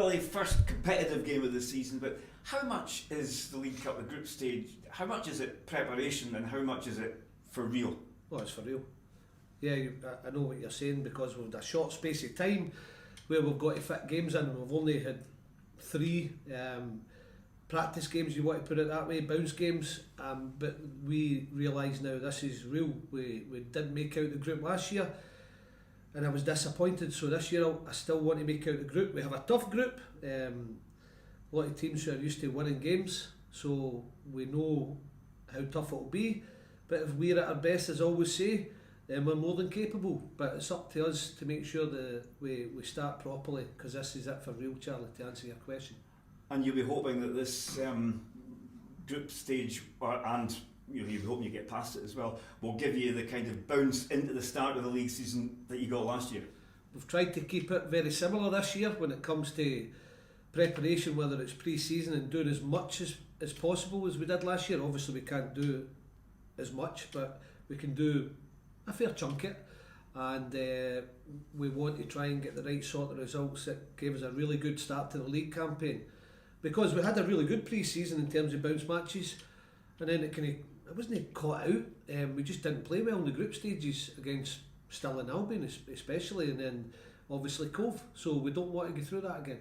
Billy, first competitive game of the season, but how much is the League Cup, the group stage, how much is it preparation and how much is it for real? Well, it's for real. Yeah, I know what you're saying, because we've had a short space of time where we've got to fit games in. We've only had 3 practice games, you want to put it that way, bounce games, but we realise now this is real. We did make out the group last year and I was disappointed, so this year I still want to make out the group. We have a tough group, a lot of teams who are used to winning games, so we know how tough it will be, but if we're at our best, as I always say, then we're more than capable. But it's up to us to make sure that we start properly, because this is it for real, Charlie, to answer your question. And you'll be hoping that this group stage, and you'll be hoping you get past it as well, will give you the kind of bounce into the start of the league season that you got last year. We've tried to keep it very similar this year when it comes to preparation, whether it's pre-season, and doing as much as possible as we did last year. Obviously we can't do as much, but we can do a fair chunk of it, and we want to try and get the right sort of results that gave us a really good start to the league campaign, because we had a really good pre-season in terms of bounce matches, and then it wasn't caught out. We just didn't play well in the group stages against Thistle and Albion especially, and then obviously Cove, so we don't want to go through that again.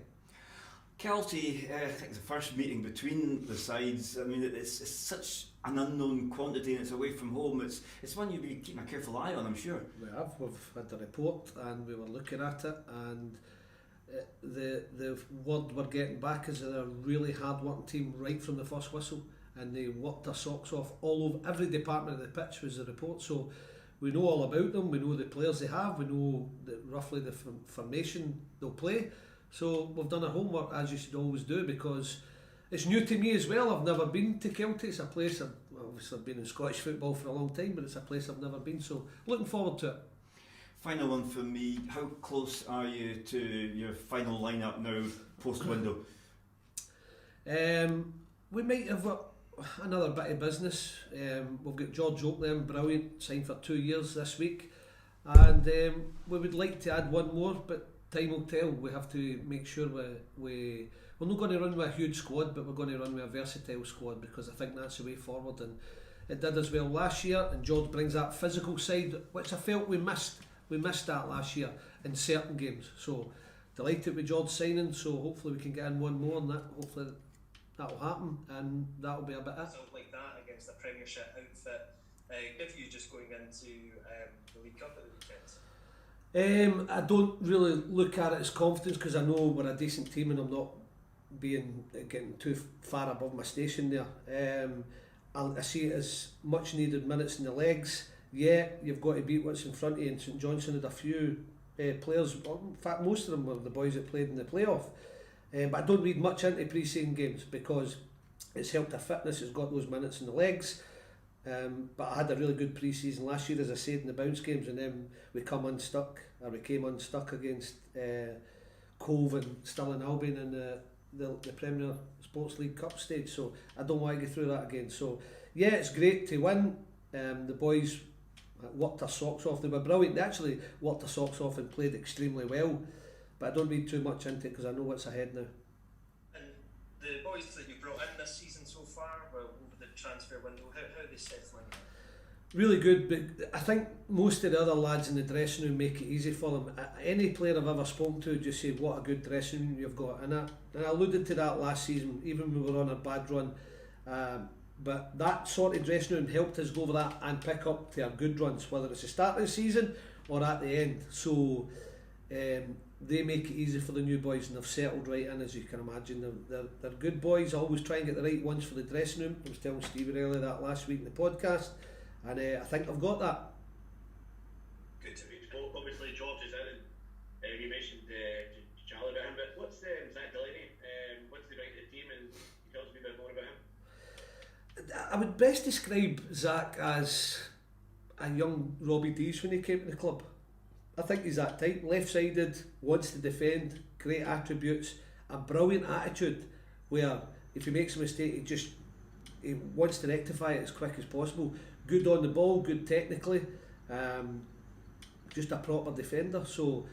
Kelty, I think it's the first meeting between the sides. I mean, it's such an unknown quantity and it's away from home. It's one you'll be keeping a careful eye on, I'm sure. We've had the report and we were looking at it, and the word we're getting back is that they're a really hard working team right from the first whistle, and they worked their socks off all over every department of the pitch, was the report. So we know all about them, we know the players they have, we know roughly the formation they'll play. So we've done our homework, as you should always do, because it's new to me as well. I've never been to Kelty. It's a place, obviously I've been in Scottish football for a long time, but it's a place I've never been, so looking forward to it. Final one for me, how close are you to your final lineup now, post-window? We might have another bit of business. We've got George Oakley, brilliant, signed for 2 years this week, and we would like to add one more, but time will tell. We have to make sure we're not going to run with a huge squad, but we're going to run with a versatile squad, because I think that's the way forward, and it did as well last year, and George brings that physical side, which I felt we missed that last year in certain games. So delighted with George signing, so hopefully we can get in one more, and hopefully that will happen, and that will be a bit it. Something like that against a Premiership outfit, give you just going into the League Cup at the weekend? I don't really look at it as confidence, because I know we're a decent team and I'm not getting too far above my station there. I see it as much needed minutes in the legs. Yeah, you've got to beat what's in front of you, and St Johnstone had a few players, in fact most of them were the boys that played in the playoff. But I don't read much into pre-season games, because it's helped their fitness, it's got those minutes in the legs. But I had a really good pre-season last year, as I said, in the bounce games, and then we came unstuck against Cove and Thistle and Albion in the Premier Sports League Cup stage, so I don't want to go through that again. So yeah, it's great to win. The boys worked their socks off. They were brilliant. They actually worked their socks off and played extremely well, but I don't read too much into it, because I know what's ahead now. And the boys that you brought in this season so far, well, over the transfer window, how are they settling in? Really good, but I think most of the other lads in the dressing room make it easy for them. Any player I've ever spoken to just say what a good dressing room you've got, and I alluded to that last season, even when we were on a bad run. But that sort of dressing room helped us go over that and pick up to our good runs, whether it's the start of the season or at the end. So they make it easy for the new boys, and they've settled right in, as you can imagine. They're good boys. I always try and get the right ones for the dressing room. I was telling Stevie earlier that last week in the podcast, and I think I've got that. Good to read. Well, obviously George is in, and you mentioned Charlie about him, but what's Zach Delaney? What's the right of the team, and tell us a bit more about him? I would best describe Zach as a young Robbie Dees when he came to the club. I think he's that type, left-sided, wants to defend, great attributes, a brilliant attitude, where if he makes a mistake he wants to rectify it as quick as possible. Good on the ball, good technically, just a proper defender. So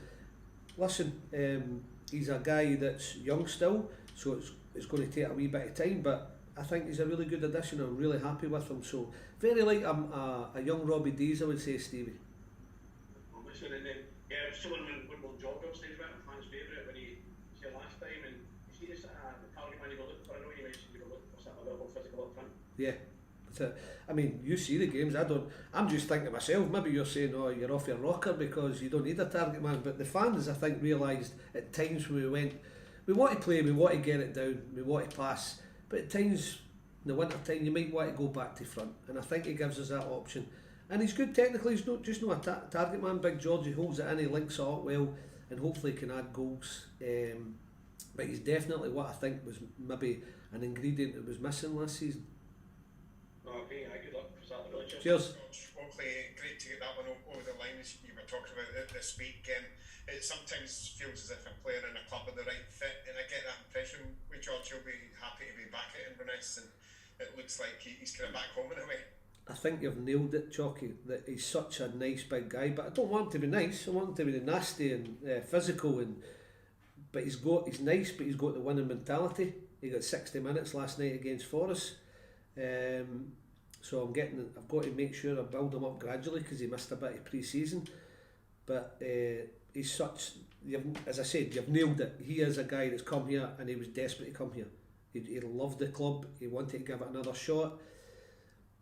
listen, he's a guy that's young still, so it's going to take a wee bit of time, but I think he's a really good addition. I'm really happy with him. So very like a young Robbie Dees, I would say, Stevie. Well, listen, and then someone when George obviously was a fan's favourite when he was here last time, and you see this the target man you were looking for. I know you mentioned you were looking for something a little more physical up front. Yeah. I mean, you see the games. I'm just thinking to myself. Maybe you're saying, "Oh, you're off your rocker because you don't need a target man." But the fans, I think, realised at times when we want to play, we want to get it down, we want to pass. But at times, in the winter time, you might want to go back to front, and I think he gives us that option. And he's good technically. He's not just a target man. Big George, he holds it in, he links it up well, and hopefully can add goals. But he's definitely what I think was maybe an ingredient that was missing last season. Okay, good luck for Saturday. Cheers. Hopefully, great to get that one over the line as you were talking about it this week. It sometimes feels as if a player in a club with the right fit, and I get that impression with George. He'll be happy to be back at Inverness, and it looks like he's kind of back home in a way. I think you've nailed it, Chalky, that he's such a nice big guy, but I don't want him to be nice. I want him to be nasty and physical, but he's nice, but he's got the winning mentality. He got 60 minutes last night against Forest. So I've got to make sure I build him up gradually because he missed a bit of pre-season. But he's such, as I said, you've nailed it. He is a guy that's come here and he was desperate to come here. He loved the club. He wanted to give it another shot.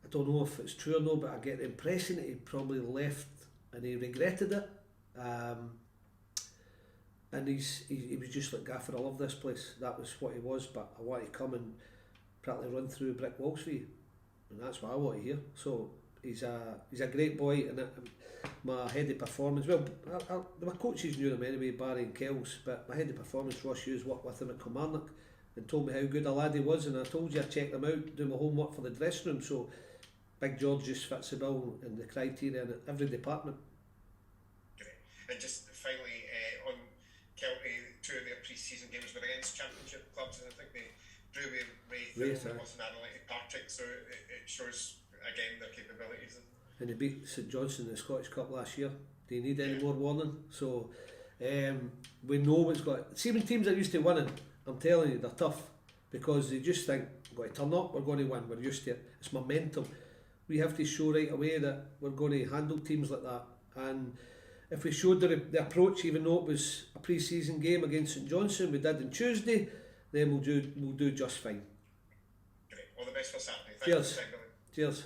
I don't know if it's true or no, but I get the impression that he probably left and he regretted it. And he was just like, Gaffer, I love this place. That was what he was, but I want to come and practically run through brick walls for you. And that's what I want to hear. So he's a great boy, and my head of performance, my coaches knew him anyway, Barry and Kells, but my head of performance, Ross Hughes, worked with him at Kilmarnock and told me how good a lad he was, and I told you I checked him out, do my homework for the dressing room. So Big George just fits the bill and the criteria in every department. Great. And just finally on Kelty, 2 of their pre-season games were against Championship clubs, and I think they drew with Wraith and wasn't Adelaide Partick, so it shows again their capabilities. And they beat St Johnstone in the Scottish Cup last year. Do you need any more warning? So we know what's got. See, when teams are used to winning, I'm telling you, they're tough because they just think, we're going to turn up, we're going to win, we're used to it. It's momentum. We have to show right away that we're going to handle teams like that. And if we showed the approach, even though it was a pre-season game against St Johnstone, we did on Tuesday, then we'll do just fine. Great. All the best for Saturday. Cheers. Cheers.